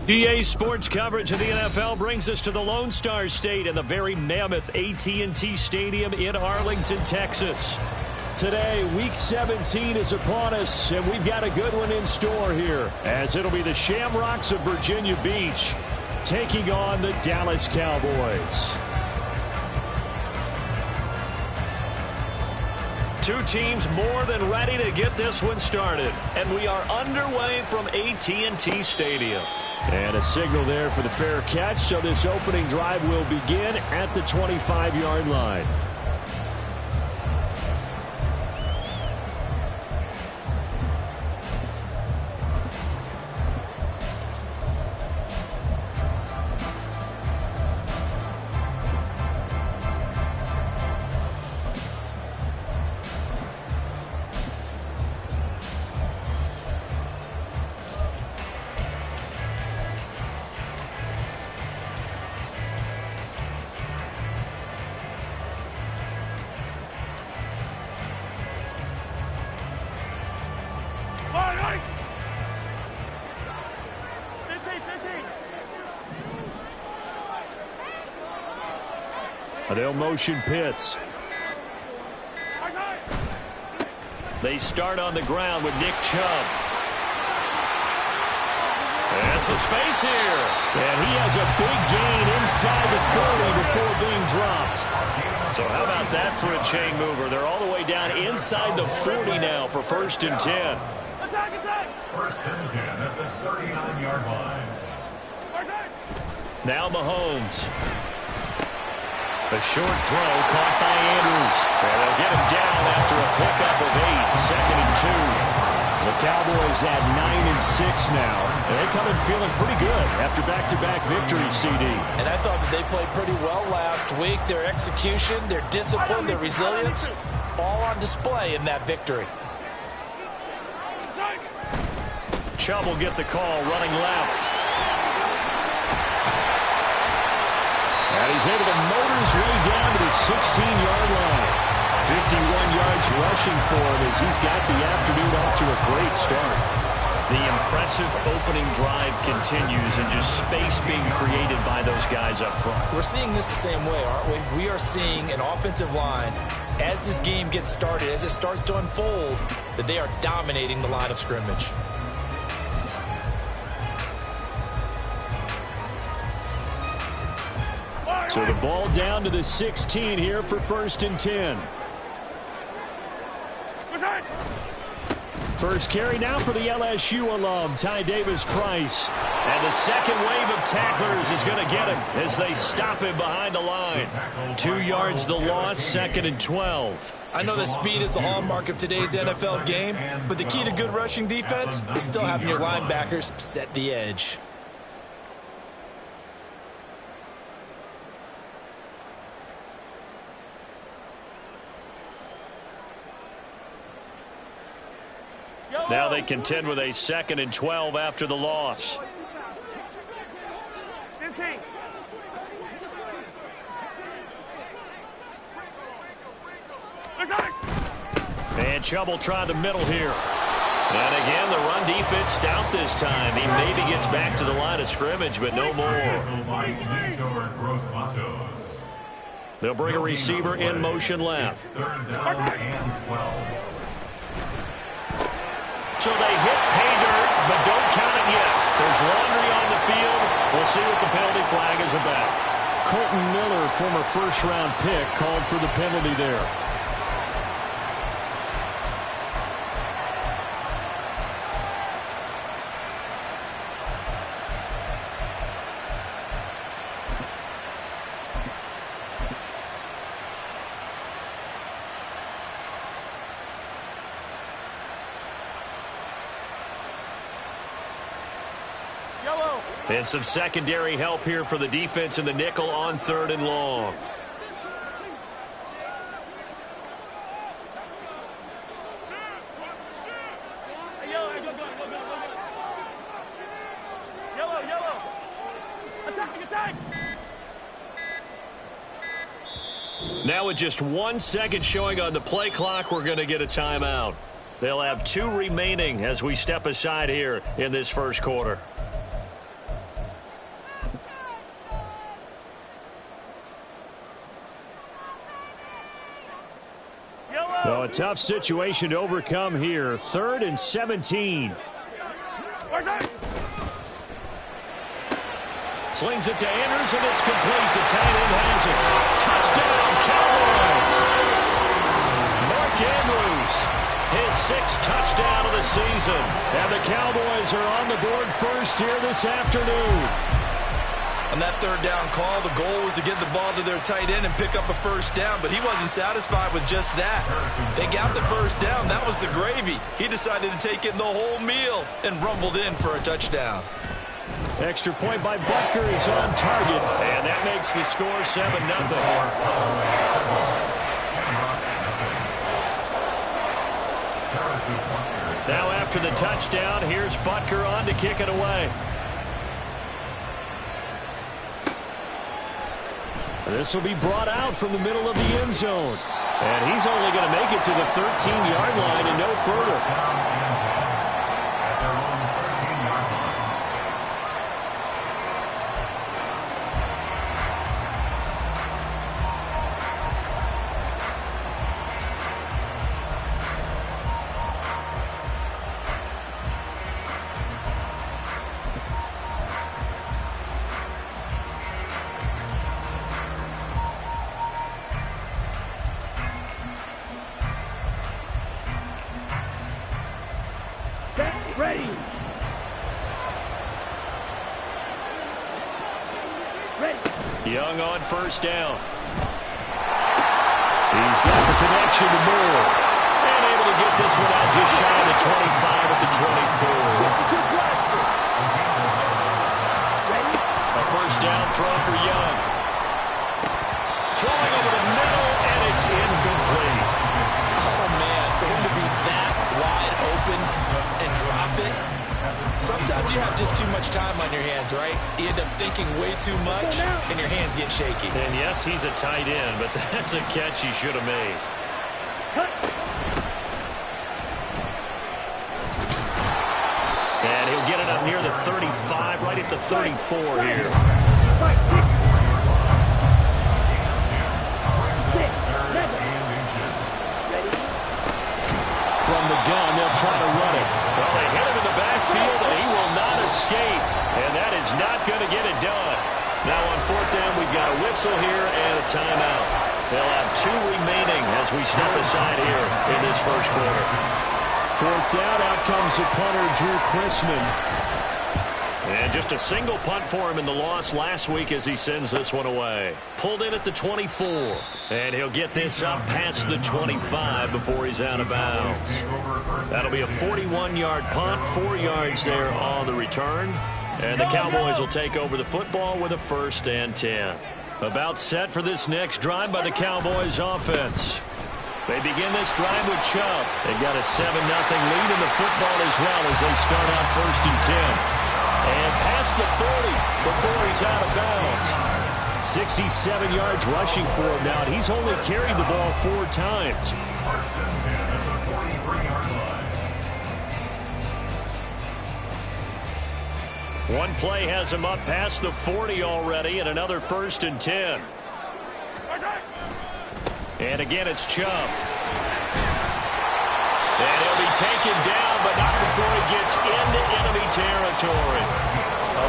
EA Sports coverage of the NFL brings us to the Lone Star State and the very mammoth AT&T Stadium in Arlington, Texas. Today, Week 17 is upon us, and we've got a good one in store here, as it'll be the Shamrocks of Virginia Beach taking on the Dallas Cowboys. Two teams more than ready to get this one started, and we are underway from AT&T Stadium. And a signal there for the fair catch, so this opening drive will begin at the 25-yard line. They'll motion Pitts. They start on the ground with Nick Chubb. And some space here. And he has a big gain inside the 40 before being dropped. So how about that for a chain mover? They're all the way down inside the 40 now for 1st and 10. Attack, attack. 1st and 10 at the 39-yard line. Now Mahomes. A short throw caught by Andrews. And they'll get him down after a pickup of 8, 2nd and 2. The Cowboys at 9 and 6 now. And they come in feeling pretty good after back-to-back victories, CD. And I thought that they played pretty well last week. Their execution, their discipline, their resilience, all on display in that victory. Chubb will get the call running left. And he's able to motor his way down to the 16-yard line. 51 yards rushing for him as he's got the afternoon off to a great start. The impressive opening drive continues and just space being created by those guys up front. We're seeing this the same way, aren't we? We are seeing an offensive line, as this game gets started, as it starts to unfold, that they are dominating the line of scrimmage. So the ball down to the 16 here for 1st and 10. First carry now for the LSU alum, Ty Davis-Price. And the second wave of tacklers is going to get him as they stop him behind the line. 2 yards the loss, 2nd and 12. I know that speed is the hallmark of today's NFL game, but the key to good rushing defense is still having your linebackers set the edge. Now they contend with a 2nd and 12 after the loss. And Chubb will try the middle here. And again, the run defense stout this time. He maybe gets back to the line of scrimmage, but no more. They'll bring a receiver in motion left. So they hit pay dirt, but don't count it yet. There's laundry on the field. We'll see what the penalty flag is about. Colton Miller, former first-round pick, called for the penalty there. And some secondary help here for the defense in the nickel on 3rd and long. Yellow. Attack. Now with just 1 second showing on the play clock, we're going to get a timeout. They'll have 2 remaining as we step aside here in this first quarter. A tough situation to overcome here. 3rd and 17. Slings it to Andrews, and it's complete. The tight end has it. Touchdown, Cowboys! Mark Andrews, his 6th touchdown of the season. And the Cowboys are on the board first here this afternoon. On that 3rd down call, the goal was to get the ball to their tight end and pick up a 1st down, but he wasn't satisfied with just that. They got the 1st down. That was the gravy. He decided to take in the whole meal and rumbled in for a touchdown. Extra point by Butker is on target, and that makes the score 7-0. Now after the touchdown, here's Butker on to kick it away. This will be brought out from the middle of the end zone. And he's only going to make it to the 13-yard line and no further. Young on 1st down. He's got the connection to Moore. And able to get this one out just shy of the 25 at the 24. A 1st down throw for Young. Throwing over the middle, and it's incomplete. Oh, man, for him to be that wide open and drop it. Sometimes you have just too much time on your hands, right? You end up thinking way too much, and your hands get shaky. And yes, he's a tight end, but that's a catch he should have made. And he'll get it up near the 35, right at the 34 here. From the gun, they'll try to run it. Well, they hit him in the backfield, and he will not escape. And that is not going to get it done. Now on 4th down, we've got a whistle here and a timeout. They'll have 2 remaining as we step aside here in this 1st quarter. 4th down, out comes the punter, Drew Chrisman. And just a single punt for him in the loss last week as he sends this one away. Pulled in at the 24. And he'll get this up past the 25 before he's out of bounds. That'll be a 41-yard punt, 4 yards there on the return. And the Cowboys will take over the football with a 1st and 10. About set for this next drive by the Cowboys offense. They begin this drive with Chubb. They've got a 7-0 lead in the football as well as they start out 1st and 10. And past the 40 before he's out of bounds. 67 yards rushing for him now, and he's only carried the ball 4 times. 1st and 10 at the 43-yard line. One play has him up past the 40 already, and another 1st and 10. And again, it's Chubb. And he'll be taken down, but not before he gets into enemy territory.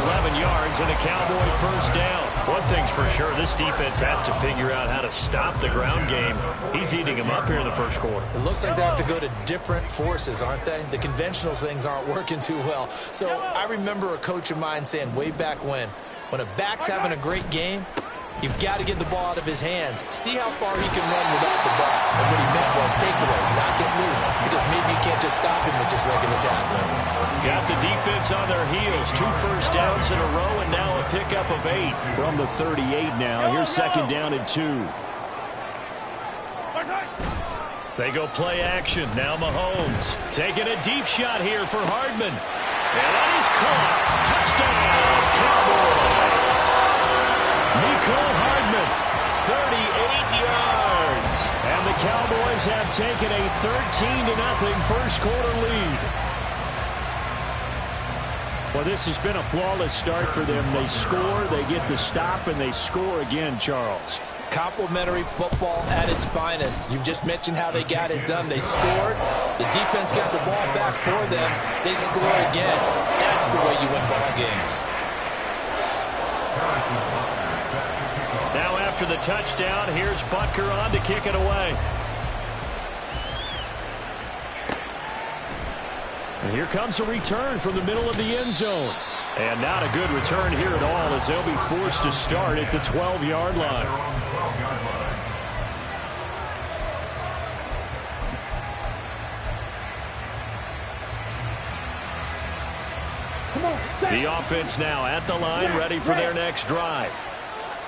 11 yards and a Cowboy 1st down. One thing's for sure, this defense has to figure out how to stop the ground game. He's eating him up here in the 1st quarter. It looks like they have to go to different forces, aren't they? The conventional things aren't working too well. So I remember a coach of mine saying way back when a back's having a great game, you've got to get the ball out of his hands. See how far he can run without the ball. And what he meant was takeaways, not get loose, because maybe you can't just stop him with just regular tackling. Got the defense on their heels. 2 1st downs in a row, and now a pickup of 8 from the 38 now. Here's 2nd down and 2. They go play action. Now Mahomes taking a deep shot here for Hardman. And that is caught. Touchdown, Cowboys. Nicole Hardman, 38 yards. And the Cowboys have taken a 13-0 1st quarter lead. Well, this has been a flawless start for them. They score, they get the stop, and they score again, Charles. Complimentary football at its finest. You just mentioned how they got it done. They scored. The defense got the ball back for them. They score again. That's the way you win ball games. Now after the touchdown, here's Butker on to kick it away. And here comes a return from the middle of the end zone. And not a good return here at all, as they'll be forced to start at the 12-yard line. The offense now at the line, ready for their next drive.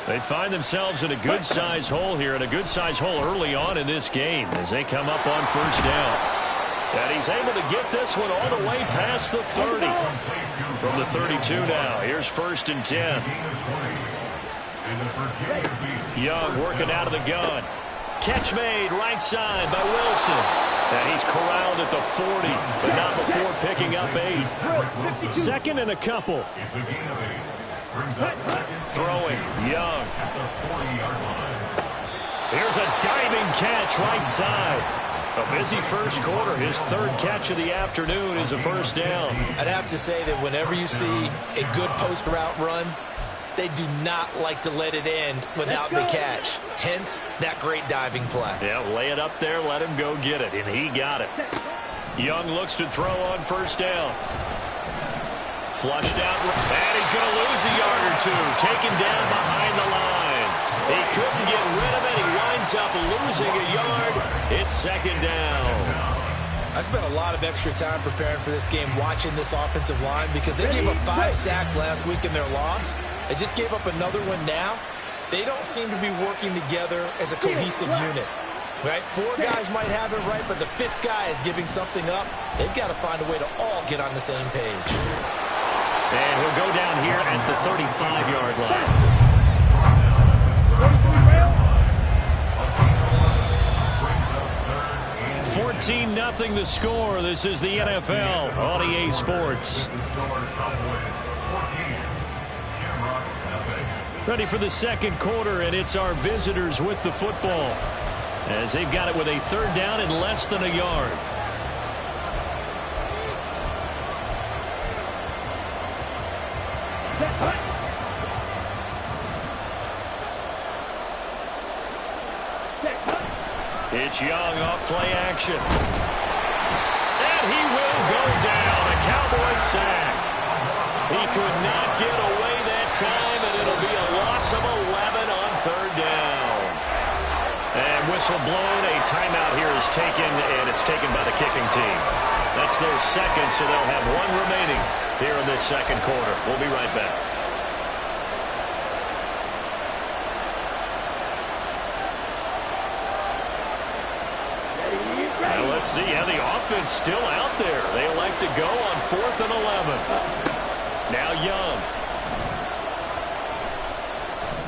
They find themselves in a good-sized hole here, and a good-sized hole early on in this game as they come up on first down. And he's able to get this one all the way past the 30. From the 32 now, here's 1st and 10. Young working out of the gun. Catch made right side by Wilson. And he's corralled at the 40, but not before picking up 8. Second and a couple. Throwing, Young. Here's a diving catch right side. A busy first quarter. His 3rd catch of the afternoon is a first down. I'd have to say that whenever you see a good post route run, they do not like to let it end without the catch. Hence, that great diving play. Yeah, lay it up there, let him go get it, and he got it. Young looks to throw on first down. Flushed out, and he's going to lose a yard or two. Taken down behind the line. He couldn't get rid of it. He winds up losing a yard. It's 2nd down. I spent a lot of extra time preparing for this game, watching this offensive line, because they gave up 5 sacks last week in their loss. They just gave up another one now. They don't seem to be working together as a cohesive unit. Right? 4 guys might have it right, but the 5th guy is giving something up. They've got to find a way to all get on the same page. And he'll go down here at the 35-yard line. 14-0 the score. This is the NFL on EA Sports. Ready for the second quarter, and it's our visitors with the football, as they've got it with a 3rd down and less than a yard. It's Young off play action. And he will go down. A Cowboys sack. He could not get away that time, and it'll be a loss of 11 on 3rd down. And whistle blown. A timeout here is taken, and it's taken by the kicking team. That's their 2nd, so they'll have 1 remaining here in this 2nd quarter. We'll be right back. Let's see. Yeah, the offense still out there. They elect to go on 4th and 11. Now Young.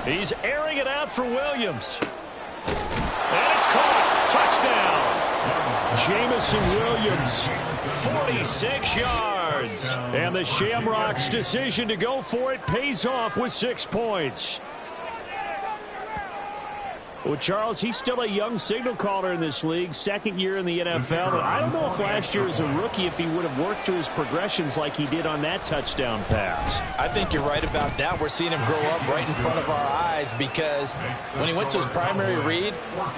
He's airing it out for Williams. And it's caught. Touchdown. Jamison Williams, 46 yards. And the Shamrocks' decision to go for it pays off with 6 points. Well, Charles, he's still a young signal caller in this league, 2nd year in the NFL. I don't know if last year as a rookie if he would have worked through his progressions like he did on that touchdown pass. I think you're right about that. We're seeing him grow up right in front of our eyes, because when he went to his primary read,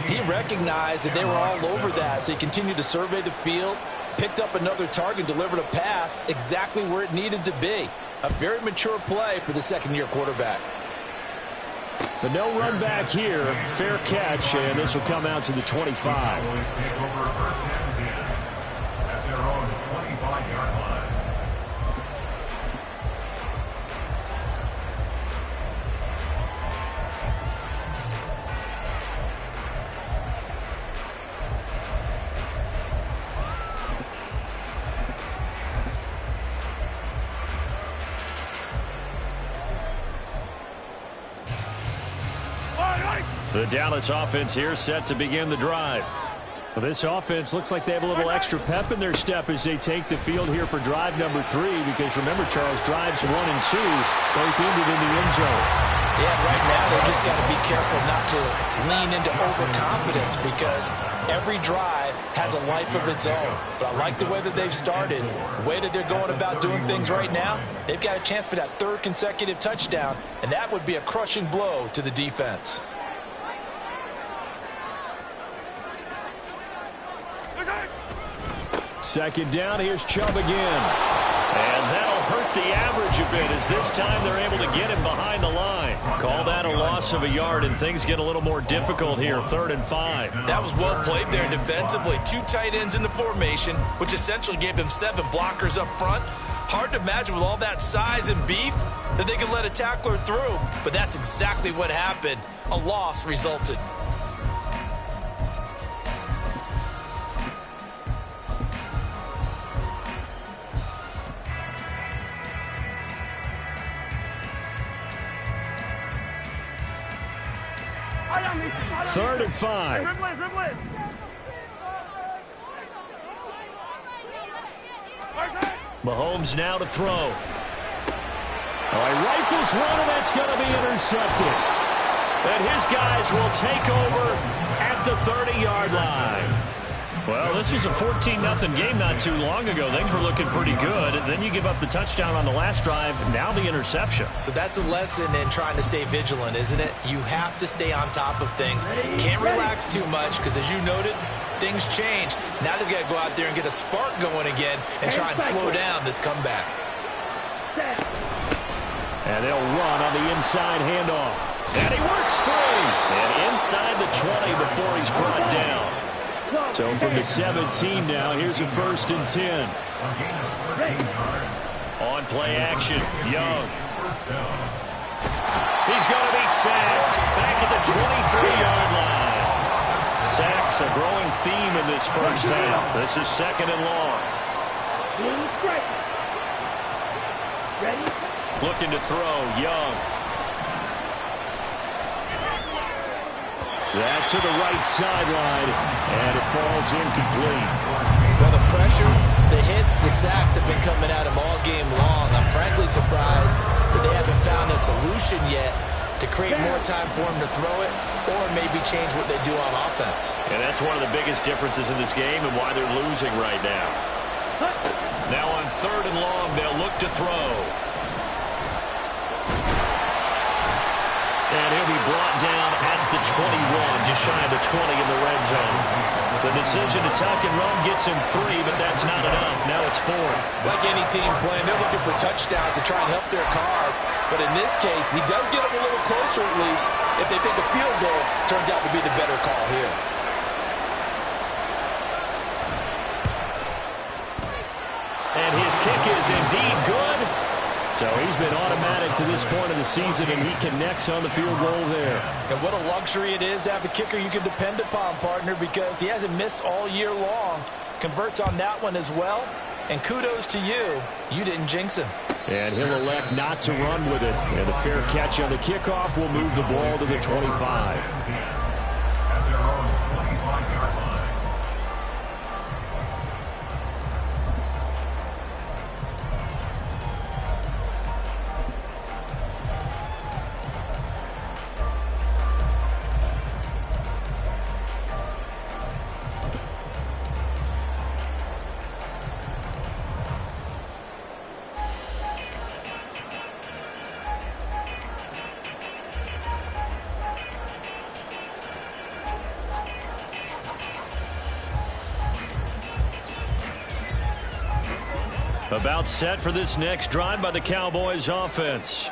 he recognized that they were all over that. So he continued to survey the field, picked up another target, delivered a pass exactly where it needed to be. A very mature play for the 2nd-year quarterback. But no run back here. Fair catch, and this will come out to the 25. The Dallas offense here set to begin the drive. Well, this offense looks like they have a little extra pep in their step as they take the field here for drive number 3, because remember, Charles, drives 1 and 2 both ended in the end zone. Yeah, right now they just got to be careful not to lean into overconfidence because every drive has a life of its own. But I like the way that they've started, the way that they're going about doing things right now. They've got a chance for that third consecutive touchdown, and that would be a crushing blow to the defense. Second down, here's Chubb again. And that'll hurt the average a bit as this time they're able to get him behind the line. Call that a loss of a yard, and things get a little more difficult here, 3rd and 5. That was well played there defensively. 2 tight ends in the formation, which essentially gave them 7 blockers up front. Hard to imagine with all that size and beef that they could let a tackler through, but that's exactly what happened. A loss resulted. Third and 5. Mahomes now to throw. All right, rifles one, and that's going to be intercepted. And his guys will take over at the 30-yard line. Well, this was a 14-0 game not too long ago. Things were looking pretty good. Then you give up the touchdown on the last drive. Now the interception. So that's a lesson in trying to stay vigilant, isn't it? You have to stay on top of things. Can't relax too much because, as you noted, things change. Now they've got to go out there and get a spark going again and try and slow down this comeback. And they'll run on the inside handoff. And he works free. And inside the 20 before he's brought down. So from the 17 now, here's a 1st and 10. On play action, Young. He's going to be sacked back at the 23-yard line. Sacks a growing theme in this first half. This is 2nd and long. Looking to throw, Young. That to the right sideline, and it falls incomplete. Well, the pressure, the hits, the sacks have been coming at him all game long. I'm frankly surprised that they haven't found a solution yet to create more time for him to throw it or maybe change what they do on offense. And that's one of the biggest differences in this game and why they're losing right now. Now on 3rd and long, they'll look to throw. And he'll be brought down at the 21, just shy of the 20 in the red zone. The decision to tuck and run gets him 3, but that's not enough. Now it's 4th. Like any team playing, they're looking for touchdowns to try and help their cause. But in this case, he does get them a little closer at least. If they think a field goal turns out to be the better call here. And his kick is indeed good. So he's been automatic to this point of the season, and he connects on the field goal there. And what a luxury it is to have a kicker you can depend upon, partner, because he hasn't missed all year long. Converts on that one as well. And kudos to you. You didn't jinx him. And he'll elect not to run with it. And a fair catch on the kickoff will move the ball to the 25. About set for this next drive by the Cowboys offense.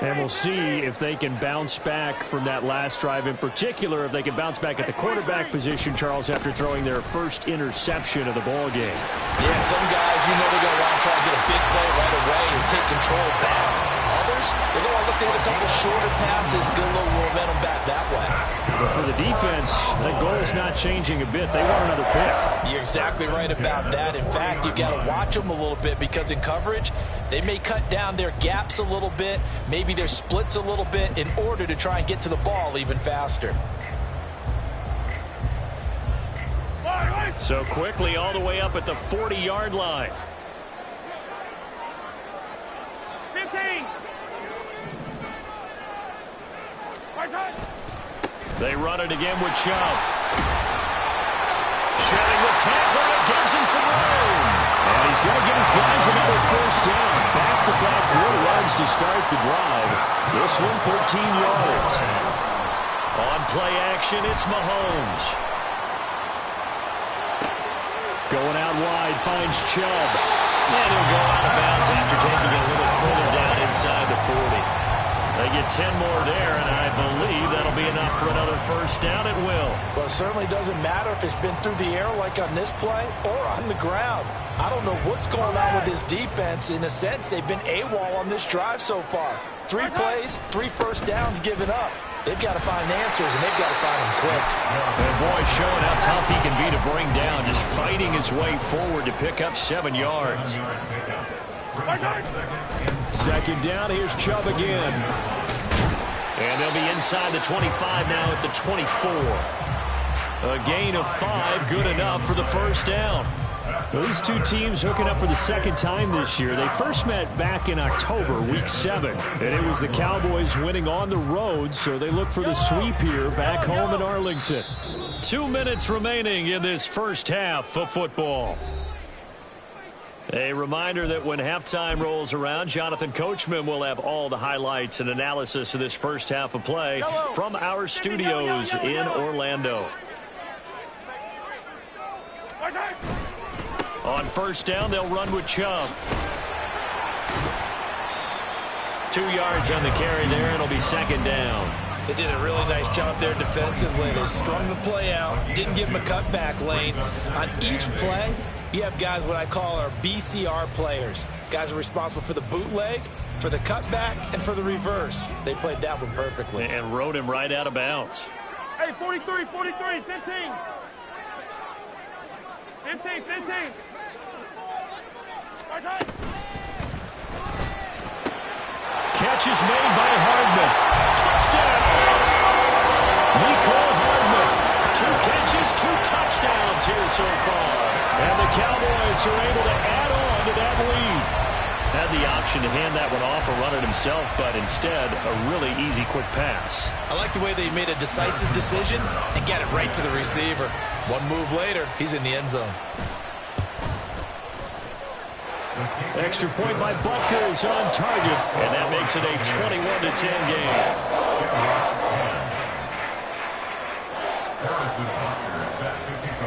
And we'll see if they can bounce back from that last drive, in particular if they can bounce back at the quarterback position, Charles, after throwing their first interception of the ball game. Yeah, some guys, you know they're going to want to try to get a big play right away and take control back. Others, they're going to look to hit a couple shorter passes, get a little momentum back that way. But for the defense, that goal is not changing a bit. They want another pick. You're exactly right about that. In fact, you've got to watch them a little bit because in coverage, they may cut down their gaps a little bit, maybe their splits a little bit in order to try and get to the ball even faster. So quickly all the way up at the 40-yard line. 15. They run it again with Chubb. Shedding the tackler, it gives him some room. And he's going to get his guys another first down. Back-to-back good runs to start the drive. This one 13 yards. On play action, it's Mahomes. Going out wide, finds Chubb. And he'll go out of bounds after taking it a little further down inside the 40. They get 10 more there, and I believe that'll be enough for another first down. It will. Well, it certainly doesn't matter if it's been through the air like on this play or on the ground. I don't know what's going on with this defense. In a sense, they've been AWOL on this drive so far. 3 plays, 3 first downs given up. They've got to find answers, and they've got to find them quick. And boy, showing how tough he can be to bring down, just fighting his way forward to pick up 7 yards. Second down, here's Chubb again. And they'll be inside the 25 now at the 24. A gain of 5, good enough for the first down. Well, these two teams hooking up for the second time this year. They first met back in October, week 7. And it was the Cowboys winning on the road, so they look for the sweep here back home in Arlington. 2 minutes remaining in this first half of football. A reminder that when halftime rolls around, Jonathan Coachman will have all the highlights and analysis of this first half of play from our studios in Orlando. On first down, they'll run with Chubb. 2 yards on the carry there, and it'll be second down. They did a really nice job there defensively. They strung the play out, didn't give him a cutback lane. On each play, you have guys what I call our BCR players. Guys are responsible for the bootleg, for the cutback, and for the reverse. They played that one perfectly. And rode him right out of bounds. Hey, 43, 43, 15. 15, 15. Catch is made by Hardman. Touchdown! Nicole Hardman. 2 catches, 2 touchdowns here so far. And the Cowboys are able to add on to that lead. Had the option to hand that one off or run it himself, but instead, a really easy, quick pass. I like the way they made a decisive decision and get it right to the receiver. One move later, he's in the end zone. Extra point by Butker is on target, and that makes it a 21-10 game.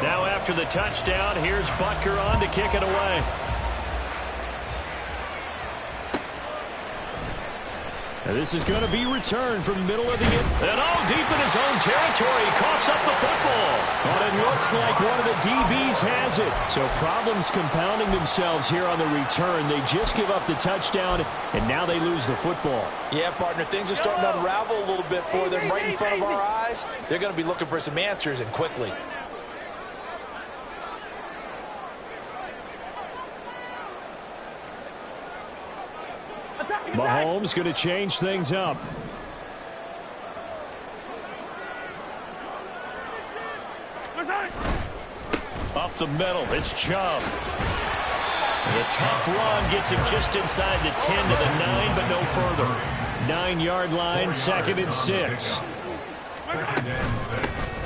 Now after the touchdown, here's Butker on to kick it away. And this is going to be returned from the middle of the and all deep in his own territory. Coughs up the football. And it looks like one of the DBs has it. So problems compounding themselves here on the return. They just give up the touchdown, and now they lose the football. Yeah, partner, things are starting to unravel a little bit for them right in front of our eyes. They're going to be looking for some answers, and quickly. Mahomes going to change things up. Up the middle, it's Chubb. The tough run gets him just inside the 10 to the 9, but no further. 9-yard line, 2nd and 6.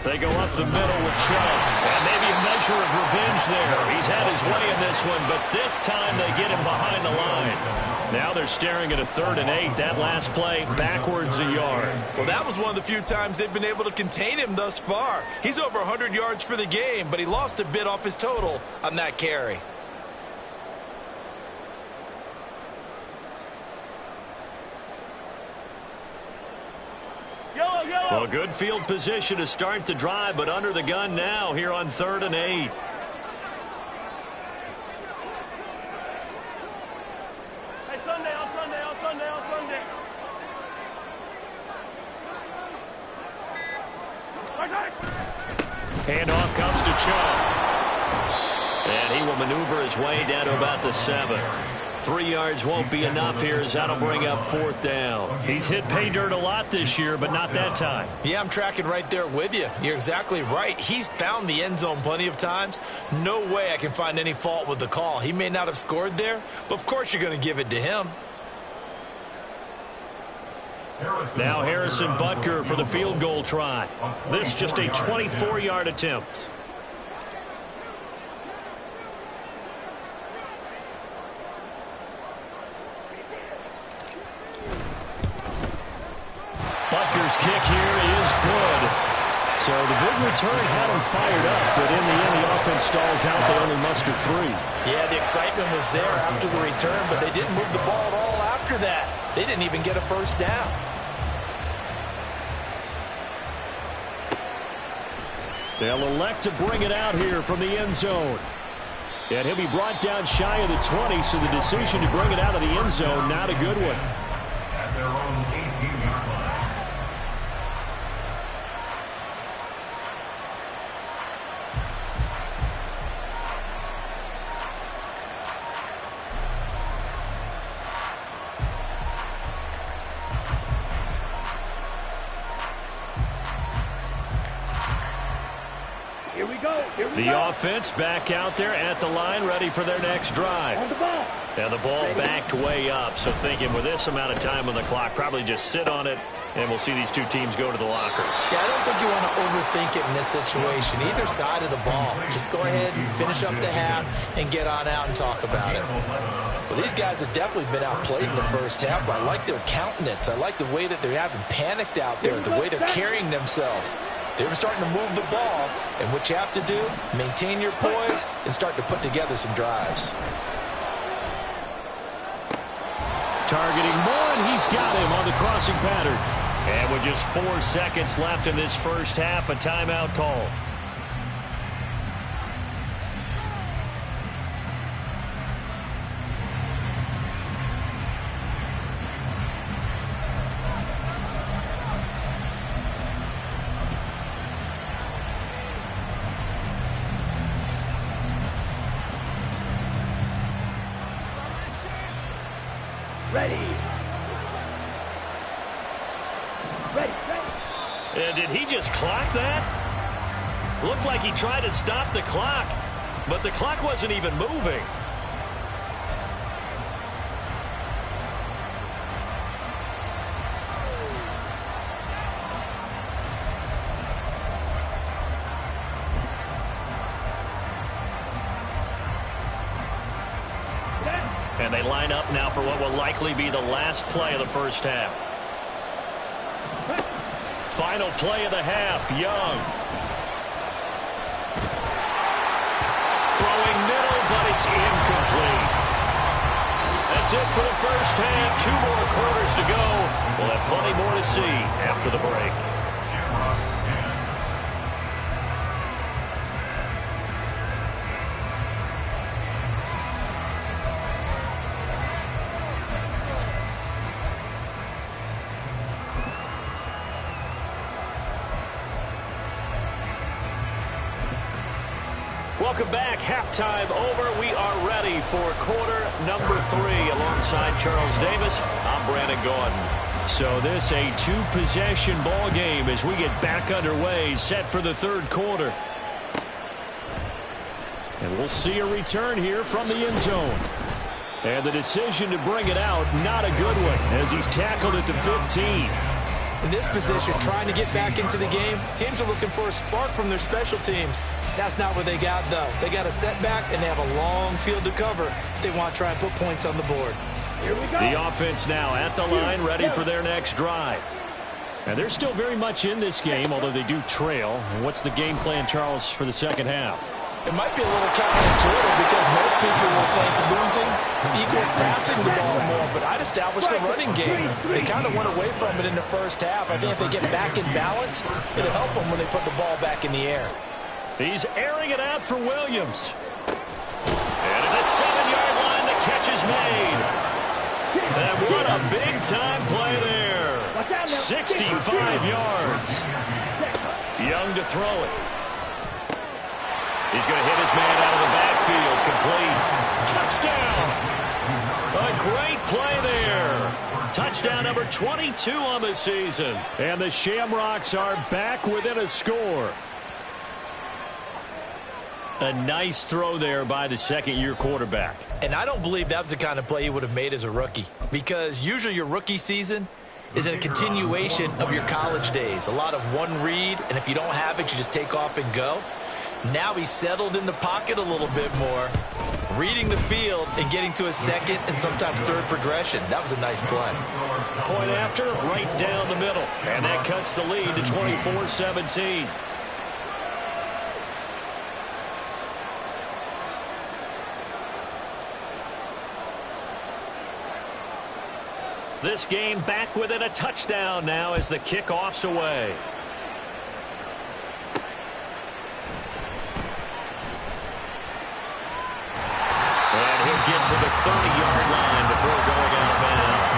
They go up the middle with Chubb. And maybe a measure of revenge there. He's had his way in this one, but this time they get him behind the line. Now they're staring at a 3rd and 8. That last play, backwards a yard. Well, that was one of the few times they've been able to contain him thus far. He's over 100 yards for the game, but he lost a bit off his total on that carry. Well, good field position to start the drive, but under the gun now here on 3rd and 8. Hey, Sunday, on Sunday, on Sunday, on Sunday. Handoff comes to Chubb. And he will maneuver his way down to about the 7. 3 yards won't be enough here as that'll bring up 4th down. He's hit pay dirt a lot this year, but not that time. Yeah, I'm tracking right there with you. You're exactly right. He's found the end zone plenty of times. No way I can find any fault with the call. He may not have scored there, but of course you're going to give it to him. Now Harrison Butker for the field goal try. This just a 24-yard attempt. Butker's kick here is good. So the big return had him fired up, but in the end the offense stalls out. They only muster 3. Yeah, the excitement was there after the return, but they didn't move the ball at all after that. They didn't even get a first down. They'll elect to bring it out here from the end zone. And he'll be brought down shy of the 20, so the decision to bring it out of the end zone, not a good one. At their own 18-yard line. The offense back out there at the line, ready for their next drive. And the ball backed way up, so thinking with this amount of time on the clock, probably just sit on it, and we'll see these two teams go to the lockers. Yeah, I don't think you want to overthink it in this situation. Either side of the ball. Just go ahead and finish up the half and get on out and talk about it. Well, these guys have definitely been outplayed in the first half, but I like their countenance. I like the way that they're having panicked out there, the way they're carrying themselves. They're starting to move the ball, and what you have to do, maintain your poise and start to put together some drives. Targeting more, and he's got him on the crossing pattern. And with just 4 seconds left in this first half, a timeout call. Did he just clock that? Looked like he tried to stop the clock, but the clock wasn't even moving. And they line up now for what will likely be the last play of the first half. Final play of the half, Young. Throwing middle, but it's incomplete. That's it for the first half. 2 more quarters to go. We'll have plenty more to see after the break. Welcome back. Halftime over. We are ready for quarter number 3. Alongside Charles Davis, I'm Brandon Gordon. So this a 2-possession ball game as we get back underway, set for the third quarter. And we'll see a return here from the end zone. And the decision to bring it out, not a good one, as he's tackled at the 15. In this position, trying to get back into the game, teams are looking for a spark from their special teams. That's not what they got, though. They got a setback, and they have a long field to cover if they want to try and put points on the board. Here we go. The offense now at the line, ready for their next drive. And they're still very much in this game, although they do trail. And what's the game plan, Charles, for the second half? It might be a little counterintuitive because most people will think losing equals passing the ball more, but I'd establish the running game. They kind of went away from it in the first half. I think if they get back in balance, it'll help them when they put the ball back in the air. He's airing it out for Williams. And at the 7-yard line, the catch is made. And what a big-time play there. 65 yards. Young to throw it. He's going to hit his man out of the backfield. Complete. Touchdown. A great play there. Touchdown number 22 on the season. And the Shamrocks are back within a score. A nice throw there by the second-year quarterback. And I don't believe that was the kind of play he would have made as a rookie, because usually your rookie season, is a continuation of your college days. A lot of one read, and if you don't have it, you just take off and go. Now he's settled in the pocket a little bit more, reading the field and getting to a second and sometimes third progression. That was a nice play. Point after, right down the middle. And that cuts the lead to 24-17. This game back within a touchdown now as the kickoff's away. And he'll get to the 30-yard line before going out of bounds.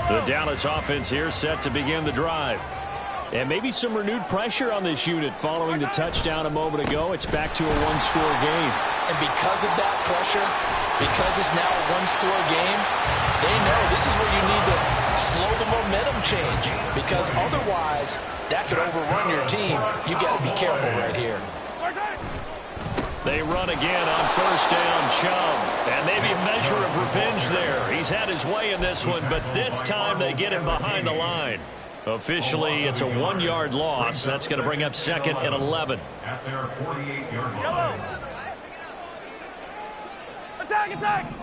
The Dallas offense here set to begin the drive. And maybe some renewed pressure on this unit following the touchdown a moment ago. It's back to a one-score game. And because of that pressure, because it's now a one-score game, they know this is where you need to slow the momentum change. Because otherwise, that could overrun your team. You got to be careful right here. They run again on first down, Chubb. And maybe a measure of revenge there. He's had his way in this one, but this time they get him behind the line. Officially, it's a 1-yard loss. That's going to bring up second and 11. At their 48-yard line. Attack, attack!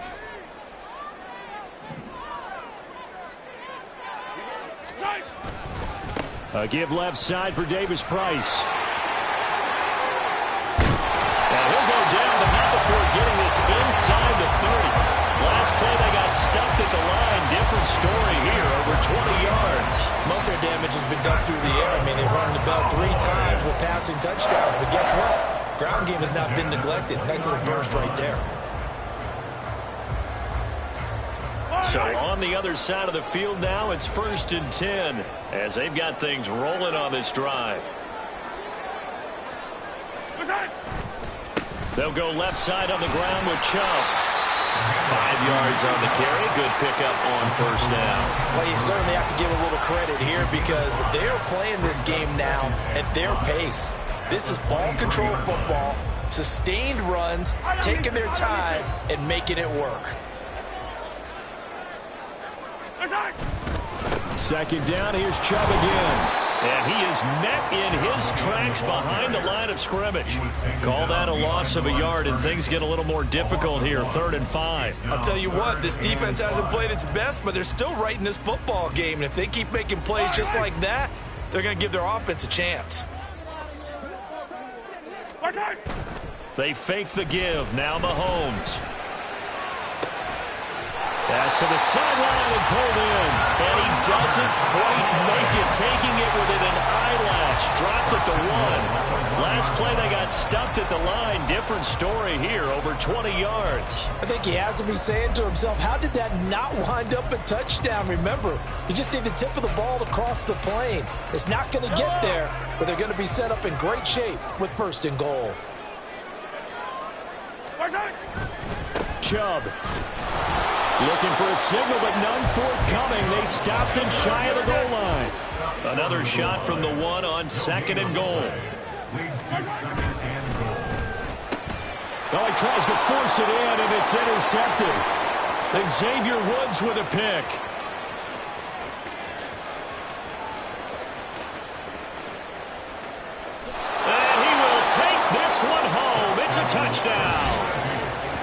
A give left side for Davis Price. And he'll go down, but not before getting this inside the 30. Last play, they got stuffed at the line. Different story here, over 20 yards. Most of their damage has been done through the air. I mean, they've run the bell 3 times with passing touchdowns. But guess what? Ground game has not been neglected. Nice little burst right there. So on the other side of the field now, it's 1st and 10 as they've got things rolling on this drive. They'll go left side on the ground with Chubb. 5 yards on the carry. Good pickup on first down. Well, you certainly have to give a little credit here because they're playing this game now at their pace. This is ball control football, sustained runs, taking their time, and making it work. Second down, here's Chubb again. And he is met in his tracks behind the line of scrimmage. Call that a loss of a yard, and things get a little more difficult here, 3rd and 5. I'll tell you what, this defense hasn't played its best, but they're still right in this football game. And if they keep making plays just like that, they're going to give their offense a chance. They fake the give. Now Mahomes. Pass to the sideline and pulled in. And he doesn't quite make it, taking it within an eyelash. Dropped at the 1. Last play, they got stuffed at the line. Different story here, over 20 yards. I think he has to be saying to himself, how did that not wind up a touchdown? Remember, you just need the tip of the ball to cross the plane. It's not going to get there, but they're going to be set up in great shape with 1st and goal. Chubb. Looking for a signal, but none forthcoming. They stopped him shy of the goal line. Another shot from the 1 on 2nd and goal. Leads to 2nd and goal. Well, he tries to force it in, and it's intercepted. And Xavier Woods with a pick. And he will take this one home. It's a touchdown.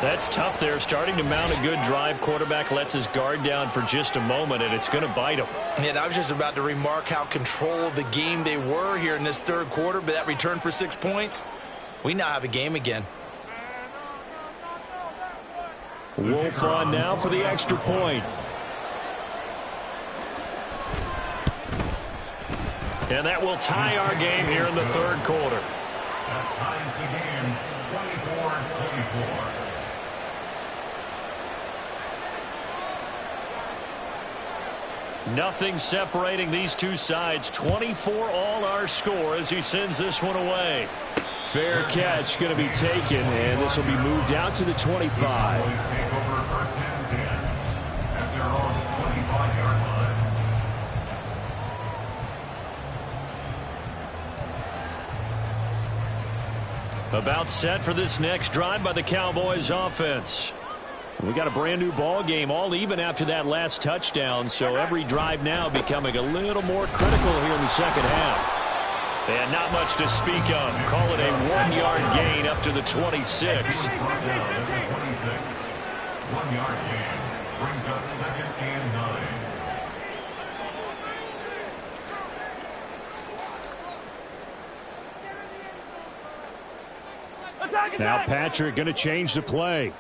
That's tough there, starting to mount a good drive. Quarterback lets his guard down for just a moment, and it's going to bite him. And I was just about to remark how controlled the game they were here in this 3rd quarter, but that return for 6 points, we now have a game again. Wolf on now for the extra point. And that will tie our game here in the 3rd quarter. That ties the game 24-24. Nothing separating these two sides. 24 all our score as he sends this one away. Fair catch going to be taken, and this will be moved out to the 25. Cowboys take over 1st and 10 at their own 25. About set for this next drive by the Cowboys offense. We got a brand new ball game, all even after that last touchdown, so every drive now becoming a little more critical here in the second half. And not much to speak of. Call it a 1-yard gain up to the 26. 1-yard gain brings up 2nd and 9. Now Patrick going to change the play.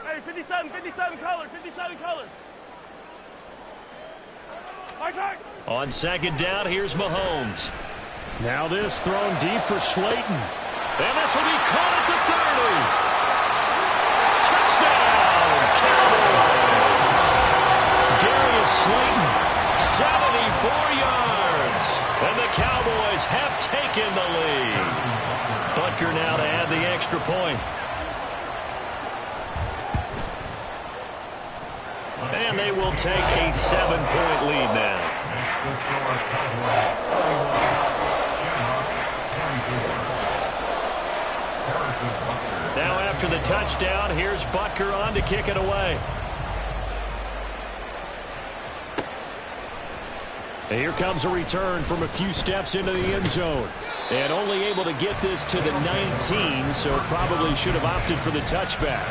Hey, 57 color, 57 color. On second down, here's Mahomes. Now this thrown deep for Slayton. And this will be caught at the 30. Touchdown, Cowboys. Darius Slayton, 74 yards. And the Cowboys have taken the lead. Butker now to add the extra point. And they will take a 7-point lead now. Now after the touchdown, here's Butker on to kick it away. And here comes a return from a few steps into the end zone. And only able to get this to the 19, so probably should have opted for the touchback.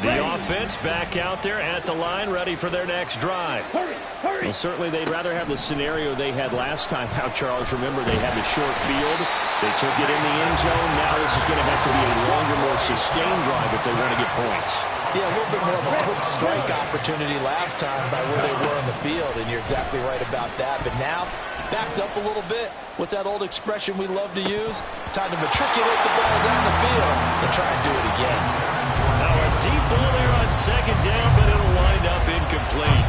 The offense back out there at the line, ready for their next drive. Well, certainly they'd rather have the scenario they had last time out, Charles. Remember, they had the short field. They took it in the end zone. Now this is going to have to be a longer, more sustained drive if they want to get points. Yeah, a little bit more of a quick strike opportunity last time by where they were on the field, and you're exactly right about that. But now, backed up a little bit. What's that old expression we love to use? Time to matriculate the ball down the field and try and do it again. Now a deep ball there on second down, but it'll wind up incomplete.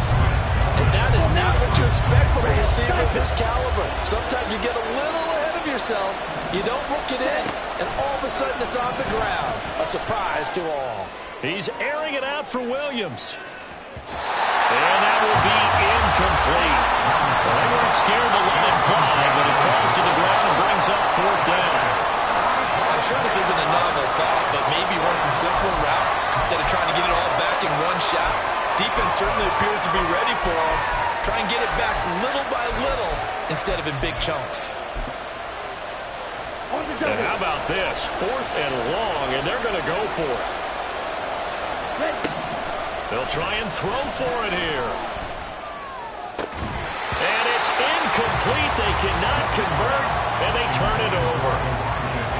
And that is not what you expect from a receiver of this caliber. Sometimes you get a little ahead of yourself, you don't book it in, and all of a sudden it's on the ground. A surprise to all. He's airing it out for Williams. And that will be incomplete. Well, they weren't scared to let it fly, but it falls to the ground and brings up 4th down. I'm sure this isn't a novel thought, but maybe run some simpler routes instead of trying to get it all back in one shot. Defense certainly appears to be ready for him. Try and get it back little by little instead of in big chunks. And how about this? 4th and long, and they're going to go for it. They'll try and throw for it here. And it's incomplete. They cannot convert, and they turn it over.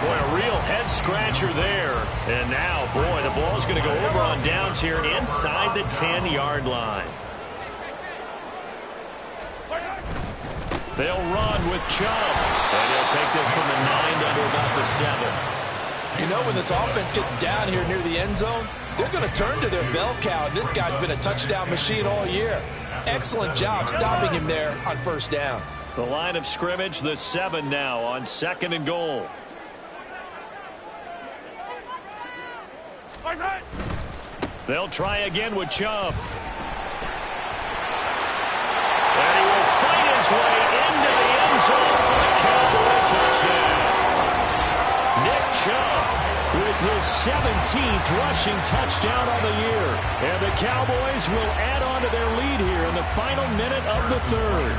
Boy, a real head-scratcher there. And now, boy, the ball's going to go over on downs here inside the 10-yard line. They'll run with Chubb. And he'll take this from the 9 down to about the 7. You know, when this offense gets down here near the end zone, they're going to turn to their bell cow. This guy's been a touchdown machine all year. Excellent job stopping him there on 1st down. The line of scrimmage, the 7 now on 2nd and goal. They'll try again with Chubb. And he will fight his way into the end zone for the Cowboy touchdown. Nick Chubb with his 17th rushing touchdown on the year. And the Cowboys will add on to their lead here in the final minute of the 3rd.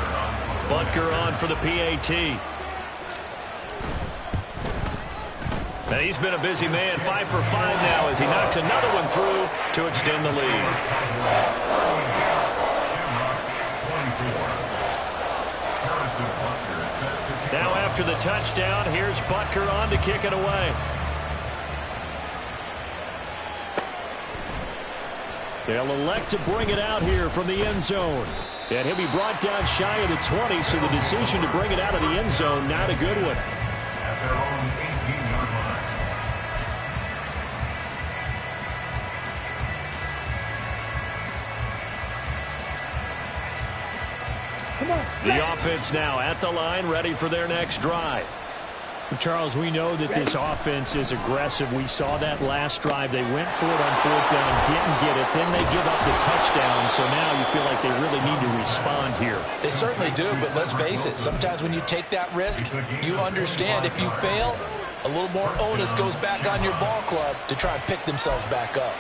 Butker on for the PAT. And he's been a busy man, 5 for 5 now as he knocks another one through to extend the lead. Now after the touchdown, here's Butker on to kick it away. They'll elect to bring it out here from the end zone. And he'll be brought down shy of the 20, so the decision to bring it out of the end zone, not a good one. At their own 18-yard line. The offense now at the line, ready for their next drive. Charles, we know that this offense is aggressive. We saw that last drive. They went for it on fourth down, didn't get it. Then they give up the touchdown. So now you feel like they really need to respond here. They certainly do, but let's face it. Sometimes when you take that risk, you understand if you fail, a little more onus goes back on your ball club to try and pick themselves back up.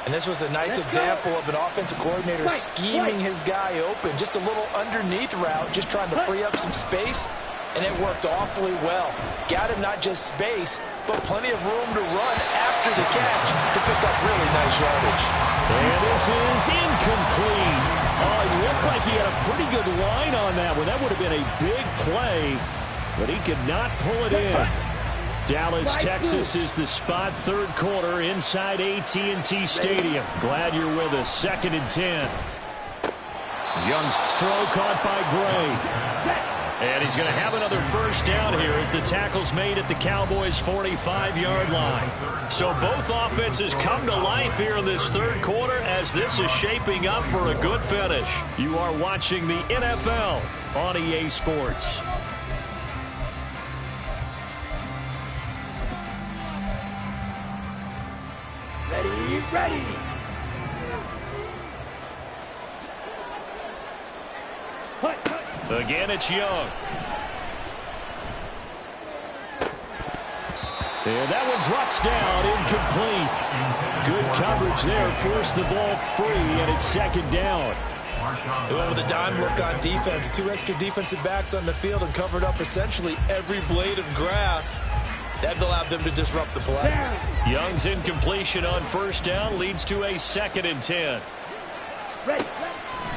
And this was a nice example of an offensive coordinator scheming his guy open. Just a little underneath route, just trying to free up some space. And it worked awfully well. Got him not just space, but plenty of room to run after the catch to pick up really nice yardage. And this is incomplete. Oh, he looked like he had a pretty good line on that one. That would have been a big play, but he could not pull it in. Dallas, Texas is the spot, third quarter inside AT&T Stadium. Glad you're with us. 2nd and 10. Young's throw caught by Gray. And he's going to have another first down here as the tackle's made at the Cowboys' 45-yard line. So both offenses come to life here in this third quarter as this is shaping up for a good finish. You are watching the NFL on EA Sports. Ready. Again, it's Young. And that one drops down, incomplete. Good coverage there, forced the ball free, and it's 2nd down. They went with a dime look on defense. 2 extra defensive backs on the field and covered up essentially every blade of grass. That allowed them to disrupt the play. Young's incompletion on first down leads to a 2nd and 10.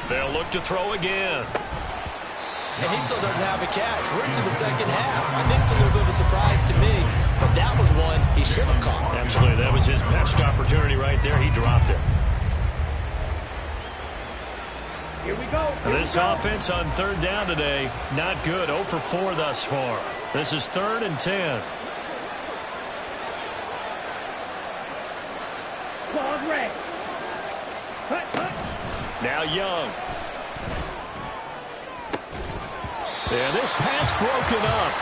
They'll look to throw again. And he still doesn't have a catch. We're into the second half. I think it's a little bit of a surprise to me, but that was one he should have caught. Absolutely. That was his best opportunity right there. He dropped it. Here we go. This offense on third down today, not good. 0 for 4 thus far. This is 3rd and 10. Now Young. And this pass broken up.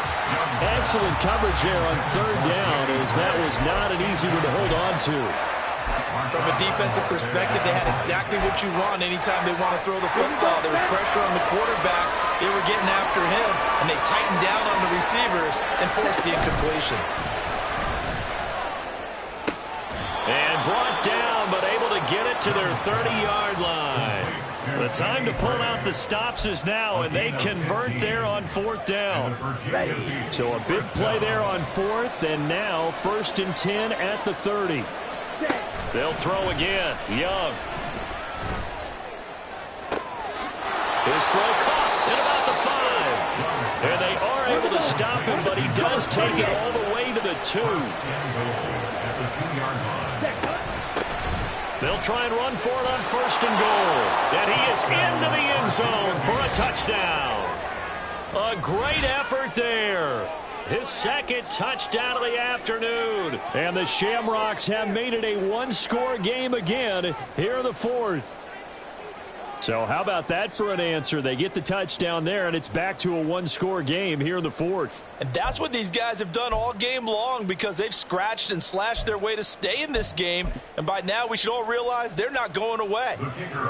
Excellent coverage there on third down, as that was not an easy one to hold on to. From a defensive perspective, they had exactly what you want anytime they want to throw the football. There was pressure on the quarterback. They were getting after him, and they tightened down on the receivers and forced the incompletion. And brought down, but able to get it to their 30-yard line. The time to pull out the stops is now, and they convert there on 4th down. So a big play there on 4th, and now 1st and 10 at the 30. They'll throw again. Young. His throw caught at about the 5. And they are able to stop him, but he does take it all the way to the 2. They'll try and run for it on 1st and goal. And he is into the end zone for a touchdown. A great effort there. His 2nd touchdown of the afternoon. And the Shamrocks have made it a one-score game again here in the 4th. So how about that for an answer? They get the touchdown there, and it's back to a one-score game here in the 4th. And that's what these guys have done all game long, because they've scratched and slashed their way to stay in this game. And by now, we should all realize they're not going away.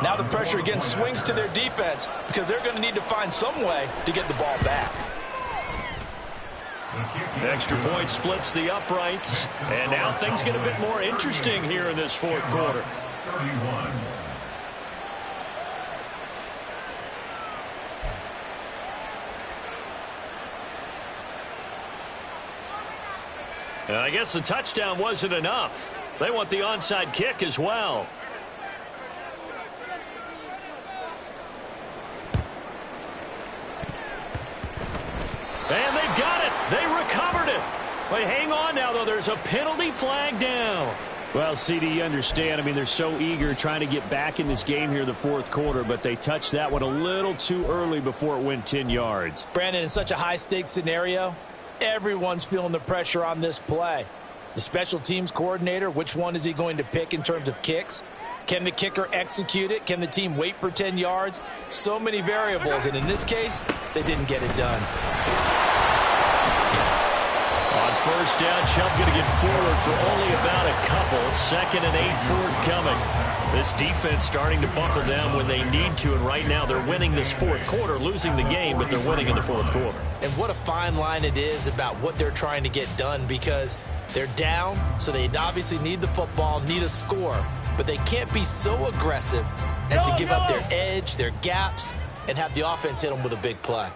Now the pressure again swings to their defense, because they're going to need to find some way to get the ball back. Extra point splits the uprights. And now things get a bit more interesting here in this 4th quarter. 31. And I guess the touchdown wasn't enough. They want the onside kick as well. And they've got it. They recovered it. But hang on now, though. There's a penalty flag down. Well, CD, you understand. I mean, they're so eager trying to get back in this game here in the 4th quarter, but they touched that one a little too early before it went 10 yards. Brandon, in such a high-stakes scenario, everyone's feeling the pressure on this play. The special teams coordinator, which one is he going to pick in terms of kicks? Can the kicker execute it? Can the team wait for 10 yards? So many variables, and in this case, they didn't get it done. first down. Chubb going to get forward for only about a couple. 2nd and 8 forthcoming. This defense starting to buckle down when they need to, and right now they're winning this fourth quarter, losing the game, but they're winning in the fourth quarter. And what a fine line it is about what they're trying to get done, because they're down, so they obviously need the football, need a score, but they can't be so aggressive as to give up their edge, their gaps, and have the offense hit them with a big play.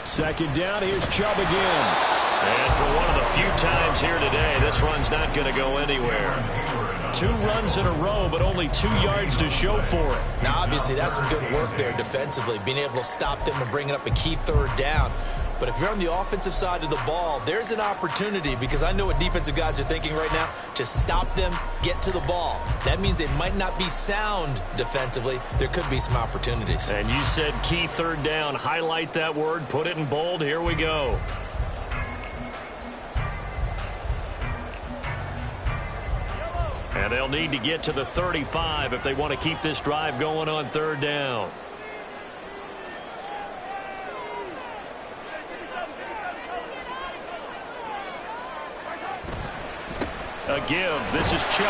2nd down, here's Chubb again. And for one of the few times here today, this run's not going to go anywhere. 2 runs in a row, but only 2 yards to show for it. Now, obviously, that's some good work there defensively, being able to stop them and bringing up a key 3rd down. But if you're on the offensive side of the ball, there's an opportunity, because I know what defensive guys are thinking right now. Just stop them, get to the ball. That means they might not be sound defensively. There could be some opportunities. And you said key 3rd down. Highlight that word, put it in bold. Here we go. And they'll need to get to the 35 if they want to keep this drive going on 3rd down. A give. This is Chubb.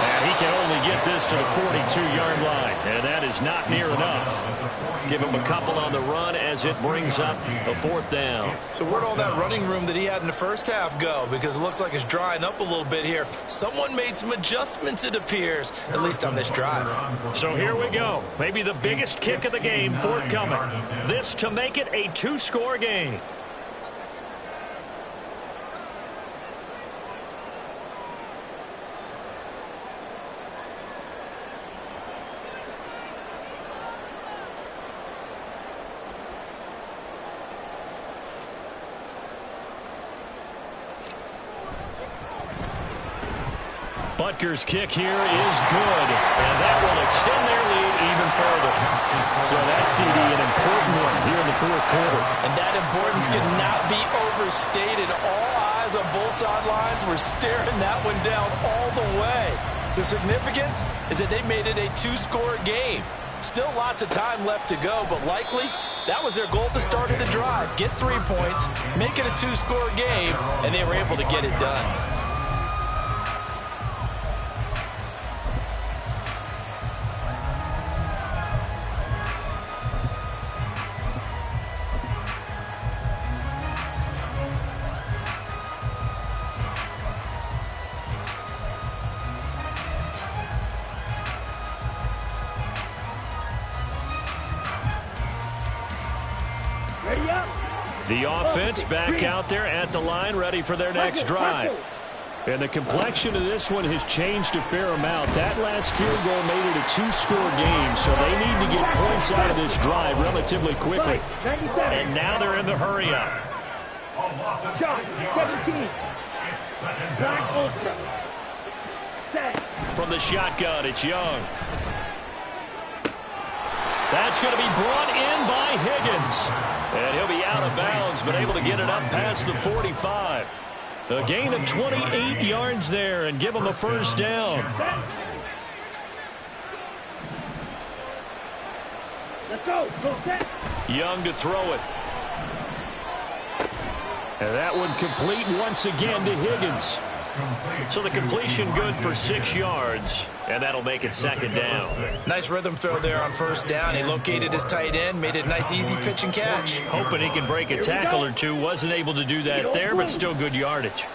And he can only get this to the 42-yard line. And that is not near enough. Give him a couple on the run as it brings up a 4th down. So where'd all that running room that he had in the first half go? Because it looks like it's drying up a little bit here. Someone made some adjustments, it appears, at least on this drive. So here we go. Maybe the biggest kick of the game forthcoming. This to make it a 2-score game. Butker's kick here is good, and that will extend their lead even further. So that's, CD, an important one here in the 4th quarter. And that importance cannot be overstated. All eyes on both sidelines were staring that one down all the way. The significance is that they made it a 2-score game. Still lots of time left to go, but likely that was their goal at the start of the drive. Get 3 points, make it a 2-score game, and they were able to get it done. The offense back out there at the line, ready for their next drive. And the complexion of this one has changed a fair amount. That last field goal made it a 2-score game, so they need to get points out of this drive relatively quickly. And now they're in the hurry-up. From the shotgun, it's Young. That's going to be brought in by Higgins. And he'll be out of bounds, but able to get it up past the 45. A gain of 28 yards there and give him a 1st down. Let's go. Young to throw it. And that one complete once again to Higgins. So the completion good for 6 yards, and that'll make it 2nd down. Nice rhythm throw there on 1st down. He located his tight end, made it a nice easy pitch and catch. Hoping he can break a tackle or two. Wasn't able to do that there, but still good yardage.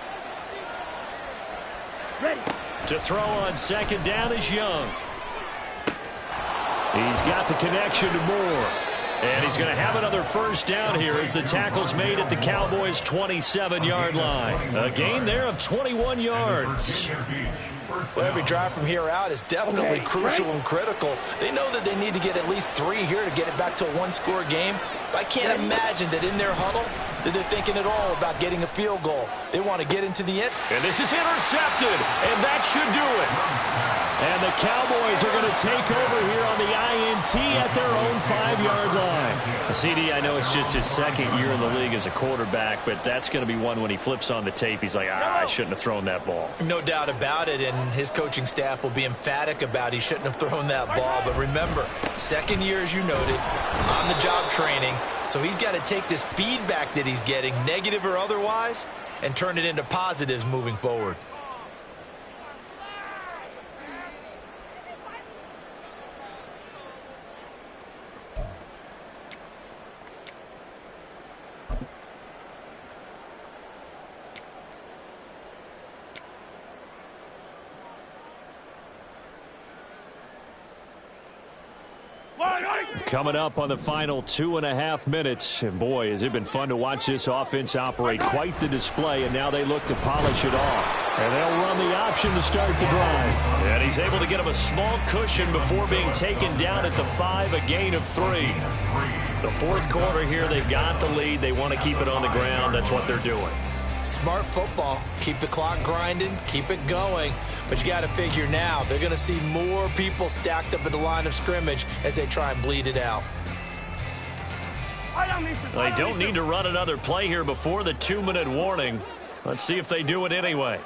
Ready. To throw on 2nd down is Young. He's got the connection to Moore. And he's going to have another 1st down here as the tackle's made at the Cowboys' 27-yard line. A gain there of 21 yards. Well, every drive from here out is definitely crucial and critical. They know that they need to get at least 3 here to get it back to a 1-score game. But I can't imagine that in their huddle that they're thinking at all about getting a field goal. They want to get into the end. And this is intercepted, and that should do it. And the Cowboys are going to take over here on the INT at their own 5-yard line. CD, I know it's just his second year in the league as a quarterback, but that's going to be one when he flips on the tape. He's like, I shouldn't have thrown that ball. No doubt about it, and his coaching staff will be emphatic about he shouldn't have thrown that ball. But remember, second year, as you noted, on-the-job training, so he's got to take this feedback that he's getting, negative or otherwise, and turn it into positives moving forward. Coming up on the final 2.5 minutes. And boy, has it been fun to watch this offense operate. Quite the display, and now they look to polish it off. And they'll run the option to start the drive. And he's able to get him a small cushion before being taken down at the 5, a gain of 3. The fourth quarter here, they've got the lead. They want to keep it on the ground. That's what they're doing. Smart football. Keep the clock grinding, keep it going. But you got to figure now, they're going to see more people stacked up at the line of scrimmage as they try and bleed it out. They don't need to run another play here before the 2-minute warning. Let's see if they do it anyway.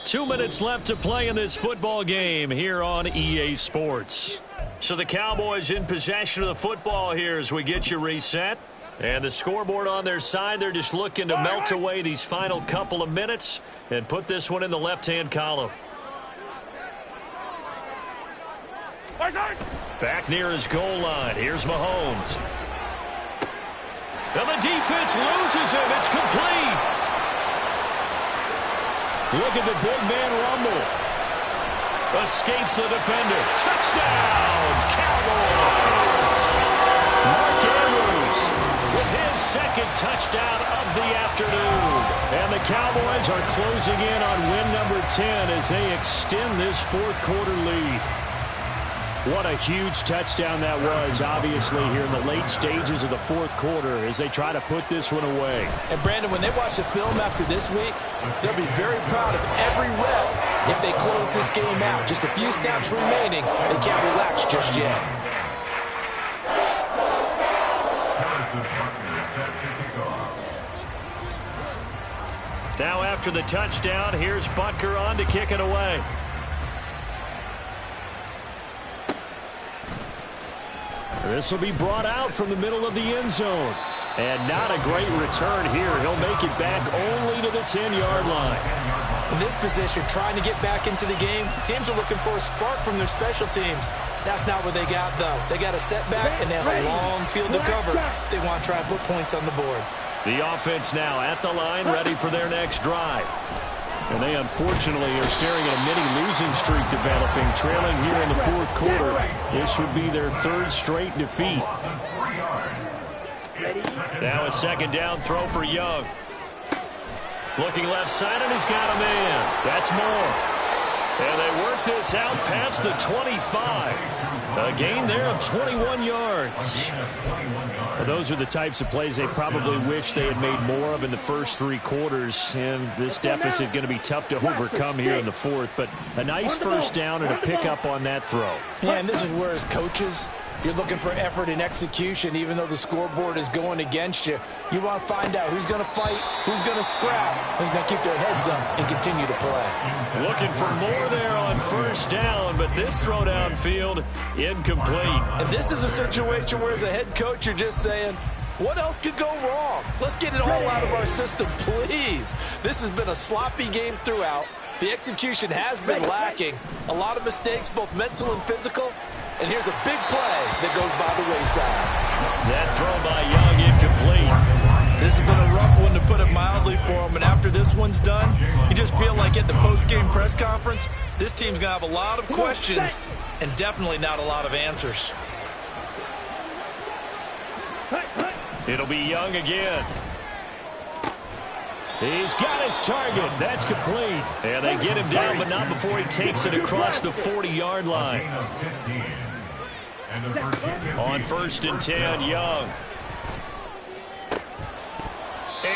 Two minutes left to play in this football game here on EA Sports. So the Cowboys in possession of the football here as we get you reset. And the scoreboard on their side, they're just looking to melt away these final couple of minutes and put this one in the left-hand column. Back near his goal line. Here's Mahomes. And the defense loses him. It's complete. Look at the big man rumble. Escapes the defender. Touchdown, Cowboys! Mark Andrews with his second touchdown of the afternoon. And the Cowboys are closing in on win number 10 as they extend this fourth quarter lead. What a huge touchdown that was, obviously, here in the late stages of the fourth quarter as they try to put this one away. And, Brandon, when they watch the film after this week, they'll be very proud of every rep if they close this game out. Just a few snaps remaining. They can't relax just yet. Now after the touchdown, here's Butker on to kick it away. This will be brought out from the middle of the end zone. And not a great return here. He'll make it back only to the 10-yard line. In this position, trying to get back into the game, teams are looking for a spark from their special teams. That's not what they got, though. They got a setback, and they have a long field to cover if they want to try and put points on the board. The offense now at the line, ready for their next drive. And they unfortunately are staring at a mini-losing streak developing, trailing here in the fourth quarter. This would be their third straight defeat. Now a second down throw for Young. Looking left side, and he's got a man. That's Moore. And they work this out past the 25. A gain there of 21 yards. Those are the types of plays they probably wish they had made more of in the first 3 quarters. And this deficit going to be tough to overcome here in the fourth. But a nice first down and a pickup on that throw. Yeah, and this is where as coaches, you're looking for effort and execution. Even though the scoreboard is going against you, you want to find out who's going to fight, who's going to scrap, who's going to keep their heads up and continue to play. Looking for more there on first down, but this throw downfield incomplete. And this is a situation where as a head coach you're just saying, what else could go wrong? Let's get it all out of our system, please. This has been a sloppy game throughout. The execution has been lacking. A lot of mistakes, both mental and physical. And here's a big play that goes by the wayside. That throw by Young incomplete. This has been a rough one, to put it mildly, for him. And after this one's done, you just feel like at the post-game press conference, this team's going to have a lot of questions and definitely not a lot of answers. It'll be Young again. He's got his target. That's complete. And they get him down, but not before he takes it across the 40-yard line. On 1st and 10, Young.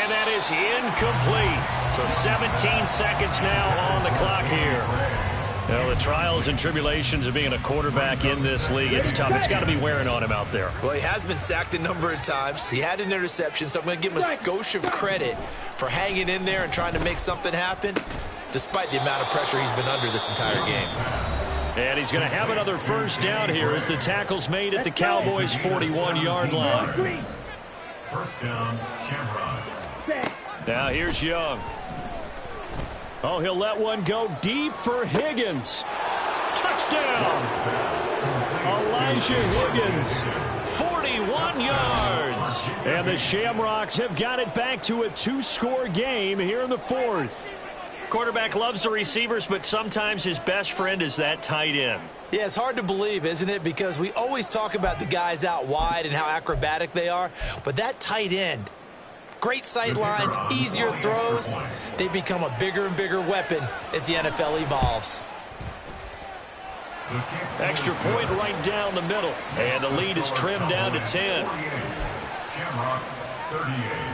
And that is incomplete. So 17 seconds now on the clock here. Well, the trials and tribulations of being a quarterback in this league, it's tough. It's got to be wearing on him out there. Well, he has been sacked a number of times. He had an interception, so I'm going to give him a skosh of credit for hanging in there and trying to make something happen, despite the amount of pressure he's been under this entire game. And he's going to have another first down here as the tackle's made at the Cowboys' 41-yard line. First down, Shamrocks. Now here's Young. Oh, he'll let one go deep for Higgins. Touchdown! Elijah Higgins, 41 yards. And the Shamrocks have got it back to a 2-score game here in the fourth. Quarterback loves the receivers, but sometimes his best friend is that tight end. Yeah, it's hard to believe, isn't it? Because we always talk about the guys out wide and how acrobatic they are. But that tight end, great sight lines, easier throws, they become a bigger and bigger weapon as the NFL evolves. Extra point right down the middle. And the lead is trimmed down to 10. Shamrocks 38.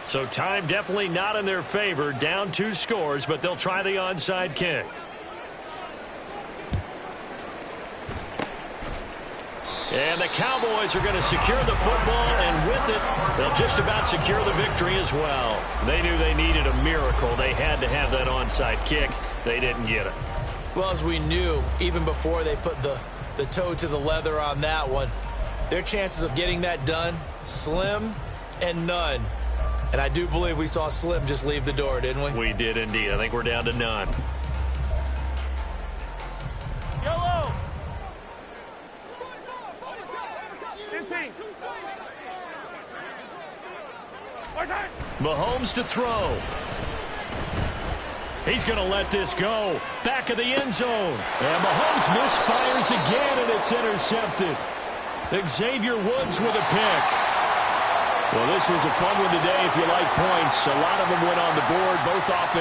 So time definitely not in their favor. Down 2 scores, but they'll try the onside kick. And the Cowboys are going to secure the football, and with it, they'll just about secure the victory as well. They knew they needed a miracle. They had to have that onside kick. They didn't get it. Well, as we knew, even before they put the toe to the leather on that one, their chances of getting that done, slim and none. And I do believe we saw Slim just leave the door, didn't we? We did indeed. I think we're down to none. Yellow. 15. Mahomes to throw. He's going to let this go. Back of the end zone. And Mahomes misfires again, and it's intercepted. Xavier Woods with a pick. Well, this was a fun one today if you like points. A lot of them went on the board, both offense.